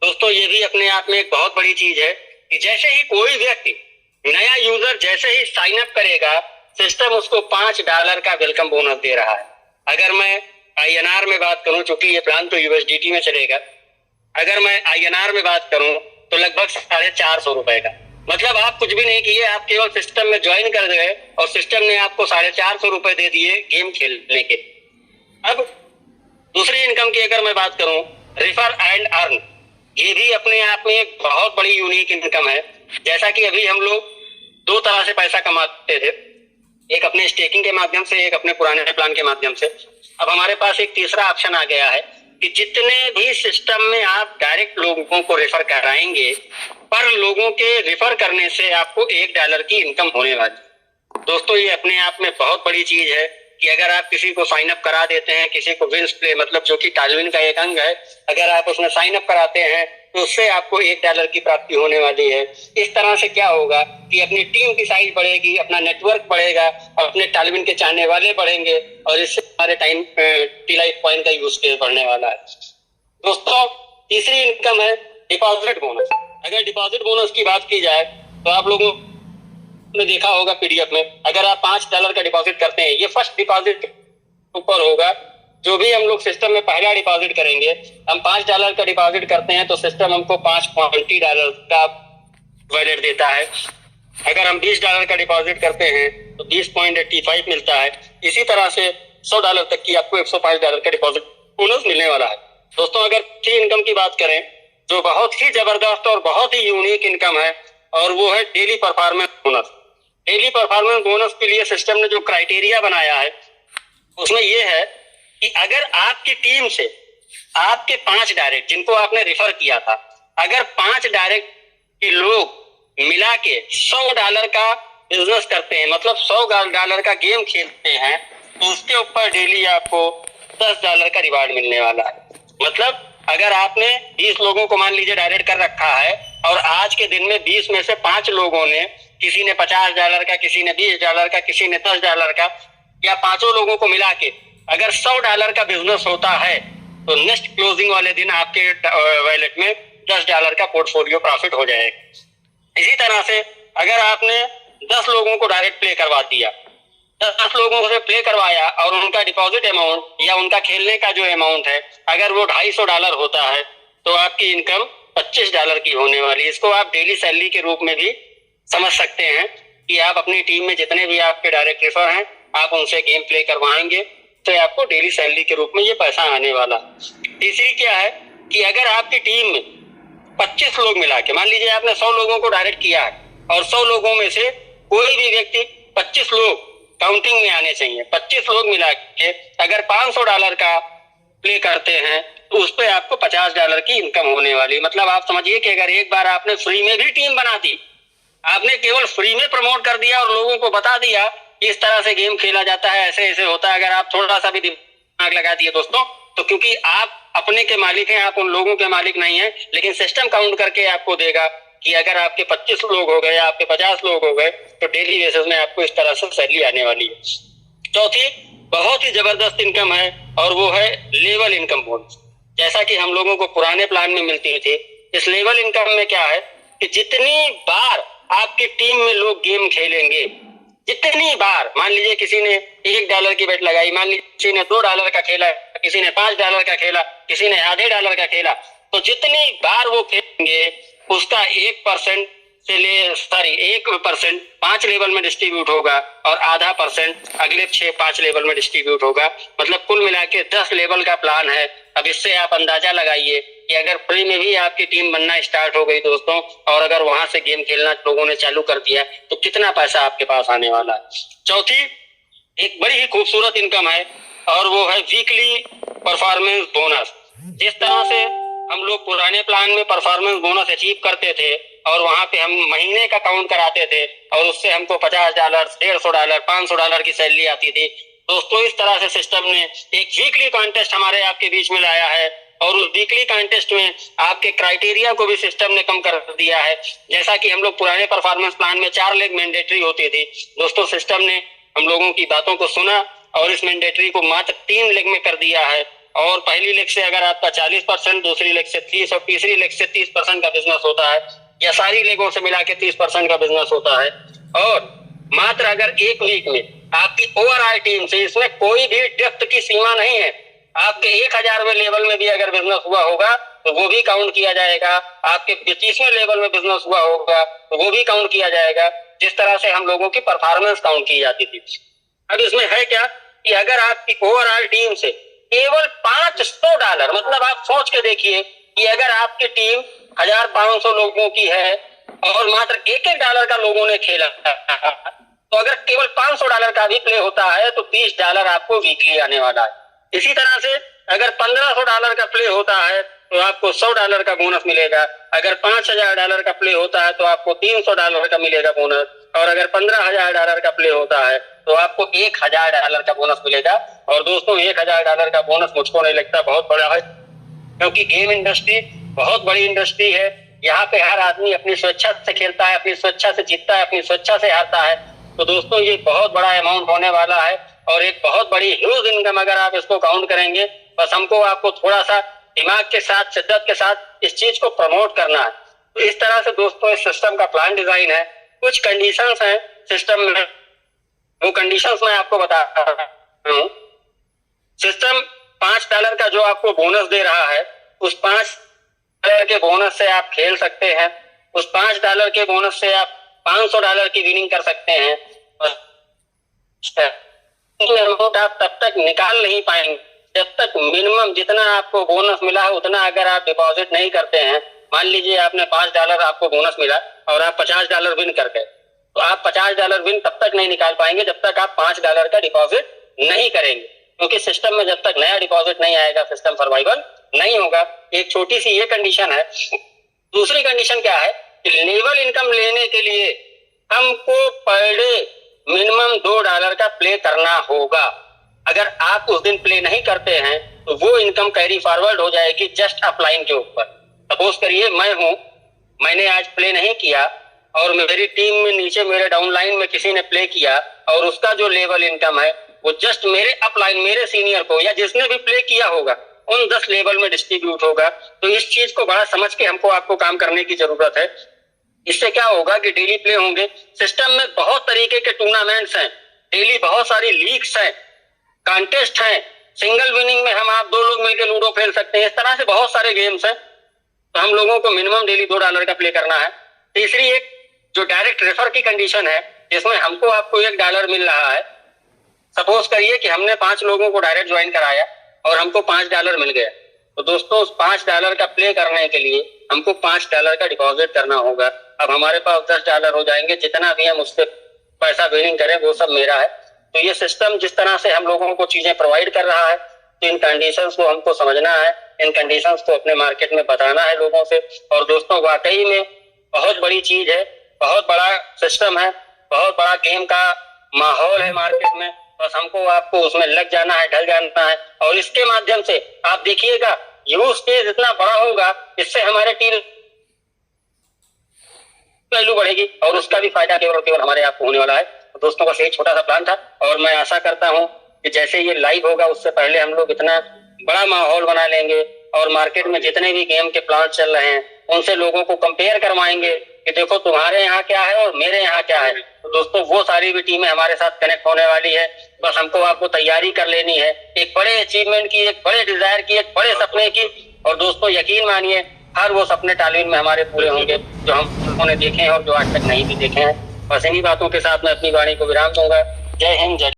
दोस्तों ये भी अपने आप में एक बहुत बड़ी चीज है कि जैसे ही कोई व्यक्ति नया यूजर जैसे ही साइन अप करेगा, सिस्टम उसको $5 का वेलकम बोनस दे रहा है। अगर मैं INR में बात करूं, चूंकि ये प्लान तो USDT में चलेगा, अगर मैं INR में बात करूं तो लगभग ₹450 का। मतलब आप कुछ भी नहीं किए, आप केवल सिस्टम में ज्वाइन कर गए और सिस्टम ने आपको ₹450 दे दिए गेम खेलने के। अब दूसरी इनकम की अगर मैं बात करूं, रेफर एंड अर्न, ये भी अपने आप में एक बहुत बड़ी यूनिक इनकम है। जैसा कि अभी हम लोग दो तरह से पैसा कमाते थे, एक अपने स्टेकिंग के माध्यम से, एक अपने पुराने प्लान के माध्यम से। अब हमारे पास एक तीसरा ऑप्शन आ गया है कि जितने भी सिस्टम में आप डायरेक्ट लोगों को रेफर कराएंगे, पर लोगों के रेफर करने से आपको $1 की इनकम होने वाली। दोस्तों ये अपने आप में बहुत बड़ी चीज है कि अगर आप किसी को साइन अप करा देते हैं, किसी को विंस प्ले मतलब जो कि टालविन का एक अंग है, अगर आप उसमें साइन अप कराते हैं तो उससे आपको $1 की प्राप्ति होने वाली है। इस तरह से क्या होगा कि अपनी टीम की साइज बढ़ेगी, अपना नेटवर्क बढ़ेगा, अपने टालविन के चाहने वाले बढ़ेंगे और इससे हमारे टाइम टी-लाइफ पॉइंट का यूज केस बढ़ने वाला है। दोस्तों तीसरी इनकम है डिपॉजिट बोनस। अगर डिपॉजिट बोनस की बात की जाए तो आप लोगों ने देखा होगा PDF में, अगर आप $5 का डिपॉजिट करते हैं, ये फर्स्ट डिपॉजिट ऊपर होगा। जो भी हम लोग सिस्टम में पहला डिपॉजिट करेंगे, हम $5 का डिपॉजिट करते हैं तो सिस्टम हमको $5.20 का वैलेट देता है। अगर हम $20 का डिपॉजिट करते हैं तो 20.85 मिलता है। इसी तरह से $100 तक की आपको $105 का डिपॉजिट बोनस मिलने वाला है। दोस्तों अगर की इनकम की बात करें जो बहुत ही जबरदस्त और बहुत ही यूनिक इनकम है, और वो है daily performance bonus. Daily performance bonus के लिए सिस्टम ने जो क्राइटेरिया बनाया है उसमें यह है कि अगर आपकी टीम से आपके 5 डायरेक्ट जिनको आपने रेफर किया था, अगर 5 डायरेक्ट के लोग मिला के $100 का बिजनेस करते हैं, मतलब $100 का गेम खेलते हैं, तो उसके ऊपर डेली आपको $10 का रिवार्ड मिलने वाला है। मतलब अगर आपने 20 लोगों को मान लीजिए डायरेक्ट कर रखा है और आज के दिन में 20 में से 5 लोगों ने, किसी ने $50 का, किसी ने $20 का, किसी ने $10 का, या पांचों लोगों को मिला के अगर $100 का बिजनेस होता है तो नेक्स्ट क्लोजिंग वाले दिन आपके वॉलेट में $10 का पोर्टफोलियो प्रॉफिट हो जाएगा। इसी तरह से अगर आपने 10 लोगों को डायरेक्ट प्ले करवा दिया, 10 लोगों से प्ले करवाया और उनका डिपॉजिट अमाउंट या उनका खेलने का जो अमाउंट है अगर वो $250 होता है तो आपकी इनकम $25 की होने वाली है। इसको आप डेली सैलरी के रूप में भी समझ सकते हैं कि आप अपनी टीम में जितने भी आपके डायरेक्ट रेफर हैं आप उनसे गेम प्ले करवाएंगे तो आपको डेली सैलरी के रूप में ये पैसा आने वाला। तीसरी क्या है कि अगर आपकी टीम में 25 लोग मिला के, मान लीजिए आपने 100 लोगों को डायरेक्ट किया है और 100 लोगों में से कोई भी व्यक्ति 25 लोग काउंटिंग में आने चाहिए, 25 लोग मिला के अगर $500 का प्ले करते हैं तो उस पर आपको $50 की इनकम होने वाली। मतलब आप समझिए कि अगर एक बार आपने फ्री में भी टीम बना दी, आपने केवल फ्री में प्रमोट कर दिया और लोगों को बता दिया कि इस तरह से गेम खेला जाता है, ऐसे ऐसे होता है, अगर आप थोड़ा सा भी दिमाग लगा दिए दोस्तों, तो क्योंकि आप अपने के मालिक हैं, आप उन लोगों के मालिक नहीं हैं, लेकिन सिस्टम काउंट करके आपको देगा कि अगर आपके 25 लोग हो गए, आपके 50 लोग हो गए, तो डेली बेसिस में आपको इस तरह से सैलरी आने वाली है। चौथी बहुत ही जबरदस्त इनकम है और वो है लेवल इनकम बोनस। जैसा कि हम लोगों को पुराने प्लान में मिलती थी, इस लेवल इनकम में क्या है कि जितनी बार आपकी टीम में लोग गेम खेलेंगे, जितनी बार, मान लीजिए किसी ने $1 की बेट लगाई, मान लीजिए किसी ने $2 का खेला, किसी ने $5 का खेला, किसी ने आधे $1 का खेला, तो जितनी बार वो खेलेंगे उसका 1% से 1% 5 लेवल में डिस्ट्रीब्यूट होगा और आधा % अगले 5 लेवल में डिस्ट्रीब्यूट होगा। मतलब कुल मिला के 10 लेवल का प्लान है। अब इससे आप अंदाजा लगाइए कि अगर फ्री में भी आपकी टीम बनना स्टार्ट हो गई दोस्तों, और अगर वहां से गेम खेलना लोगों ने चालू कर दिया तो कितना पैसा आपके पास आने वाला है। चौथी एक बड़ी ही खूबसूरत इनकम है और वो है वीकली परफॉर्मेंस बोनस। जिस तरह से हम लोग पुराने प्लान में परफॉर्मेंस बोनस अचीव करते थे और वहां पे हम महीने का काउंट कराते थे और उससे हमको $50, $150, $500 की सैलरी आती थी दोस्तों, इस तरह से सिस्टम ने एक वीकली कॉन्टेस्ट हमारे आपके बीच में लाया है और उस वीकली कॉन्टेस्ट में आपके क्राइटेरिया को भी सिस्टम ने कम कर दिया है। जैसा कि हम लोग पुराने परफॉर्मेंस प्लान में 4 लेग मैंडेटरी होती थी दोस्तों, सिस्टम ने हम लोगों की बातों को सुना और इस मैंडेटरी को मात्र 3 लेग में कर दिया है और पहली लेग से अगर आपका 40%, दूसरी लेग से 30 और तीसरी लेग से 30% का बिजनेस होता है, या सारी लेगों से मिला के 30% का बिजनेस होता है, और मात्र अगर एक वीक में आपकी ओवरऑल टीम से, इसमें कोई भी डेप्थ की सीमा नहीं है, आपके 1000वें लेवल में भी अगर बिजनेस हुआ होगा तो वो भी काउंट किया जाएगा, आपके 25वें लेवल में बिजनेस हुआ होगा तो वो भी काउंट किया जाएगा। जिस तरह से हम लोगों की परफॉर्मेंस काउंट की जाती थी। अब इसमें है क्या कि अगर आपकी ओवरऑल टीम से केवल $500, मतलब आप सोच के देखिए कि अगर आपकी टीम 1500 लोगों की है और मात्र $1 का लोगों ने खेला, तो अगर केवल $500 का भी प्ले होता है तो $30 आपको वीकली आने वाला है। इसी तरह से अगर $1500 का प्ले होता है तो आपको $100 का बोनस मिलेगा। अगर $5000 का प्ले होता है तो आपको $300 का मिलेगा बोनस, और अगर $15000 का प्ले होता है तो आपको $1000 का बोनस मिलेगा। और दोस्तों, $1000 का बोनस मुझको नहीं लगता बहुत बड़ा है, क्योंकि गेम इंडस्ट्री बहुत बड़ी इंडस्ट्री है। यहाँ पे हर आदमी अपनी स्वेच्छा से खेलता है, अपनी स्वेच्छा से जीतता है, अपनी स्वेच्छा से हारता है। तो दोस्तों, ये बहुत बड़ा अमाउंट होने वाला है और एक बहुत बड़ी ह्यूज इनकम अगर आप इसको काउंट करेंगे। बस हमको आपको थोड़ा सा दिमाग के साथ, शिद्दत के साथ इस चीज को प्रमोट करना है। तो इस तरह से दोस्तों इस सिस्टम का प्लान डिजाइन है। कुछ कंडीशंस हैं सिस्टम में, वो कंडीशंस मैं आपको बता रहा हूँ। सिस्टम $5 का जो आपको बोनस दे रहा है, उस $5 के बोनस से आप खेल सकते हैं। उस $5 के बोनस से आप $500 की विनिंग कर सकते हैं। अमाउंट आप तब तक निकाल नहीं पाएंगे जब तक मिनिमम जितना आपको बोनस मिला है उतना अगर आप डिपॉजिट नहीं करते हैं। मान लीजिए आपने $5 आपको बोनस मिला और आप $50 विन कर गए, तो आप $50 विन तब तक नहीं निकाल पाएंगे जब तक आप $5 का डिपॉजिट नहीं करेंगे, क्योंकि सिस्टम में जब तक नया डिपॉजिट नहीं आएगा सिस्टम सर्वाइवल नहीं होगा। एक छोटी सी ये कंडीशन है। दूसरी कंडीशन क्या है कि लेवल इनकम लेने के लिए हमको पर डे मिनिमम $2 का प्ले करना होगा। अगर आप उस दिन प्ले नहीं करते हैं तो वो इनकम कैरी फॉरवर्ड हो जाएगी जस्ट अपलाइन के ऊपर। सपोज करिए मैं हूं, मैंने आज प्ले नहीं किया और मेरी टीम में नीचे मेरे डाउनलाइन में किसी ने प्ले किया और उसका जो लेवल इनकम है वो जस्ट मेरे अपलाइन, मेरे सीनियर को या जिसने भी प्ले किया होगा उन 10 लेवल में डिस्ट्रीब्यूट होगा। तो इस चीज को बड़ा समझ के हमको आपको काम करने की जरूरत है। इससे क्या होगा कि डेली प्ले होंगे। सिस्टम में बहुत तरीके के टूर्नामेंट्स हैं, डेली बहुत सारी लीग्स हैं, कॉन्टेस्ट हैं। सिंगल विनिंग में हम आप 2 लोग मिलकर लूडो खेल सकते हैं। इस तरह से बहुत सारे गेम्स हैं। तो हम लोगों को मिनिमम डेली $2 का प्ले करना है। तीसरी एक जो डायरेक्ट रेफर की कंडीशन है, जिसमें हमको आपको $1 मिल रहा है। सपोज करिए कि हमने 5 लोगों को डायरेक्ट ज्वाइन कराया और हमको $5 मिल गया, तो दोस्तों उस $5 का प्ले करने के लिए हमको $5 का डिपॉजिट करना होगा। अब हमारे पास $10 हो जाएंगे, जितना भी हम उससे पैसा विनिंग करें वो सब मेरा है। तो ये सिस्टम जिस तरह से हम लोगों को चीजें प्रोवाइड कर रहा है, तो इन कंडीशंस को हमको समझना है, इन कंडीशंस को अपने मार्केट में बताना है लोगों से। और दोस्तों वाकई में बहुत बड़ी चीज है, बहुत बड़ा सिस्टम है, बहुत बड़ा गेम का माहौल है मार्केट में। बस हमको आपको उसमें लग जाना है, ढल जाना है, और इसके माध्यम से आप देखिएगा यूज केस इतना बड़ा होगा, इससे हमारे टीम वैल्यू बढ़ेगी और उसका भी फायदा केवल केवल हमारे आपको होने वाला है। तो दोस्तों बस एक छोटा सा प्लान था और मैं आशा करता हूं कि जैसे ये लाइव होगा उससे पहले हम लोग इतना बड़ा माहौल बना लेंगे और मार्केट में जितने भी गेम के प्लान चल रहे हैं उनसे लोगों को कंपेयर करवाएंगे कि देखो तुम्हारे यहाँ क्या है और मेरे यहाँ क्या है। तो दोस्तों वो सारी भी टीमें हमारे साथ कनेक्ट होने वाली है। बस हमको आपको तैयारी कर लेनी है एक बड़े अचीवमेंट की, एक बड़े डिजायर की, एक बड़े सपने की। और दोस्तों यकीन मानिए हर वो सपने तालवीन में हमारे पूरे होंगे जो हम लोगों ने देखे हैं और जो आज तक नहीं भी देखे हैं। बस इन्हीं बातों के साथ मैं अपनी वाणी को विराम दूंगा। जय हिंद, जय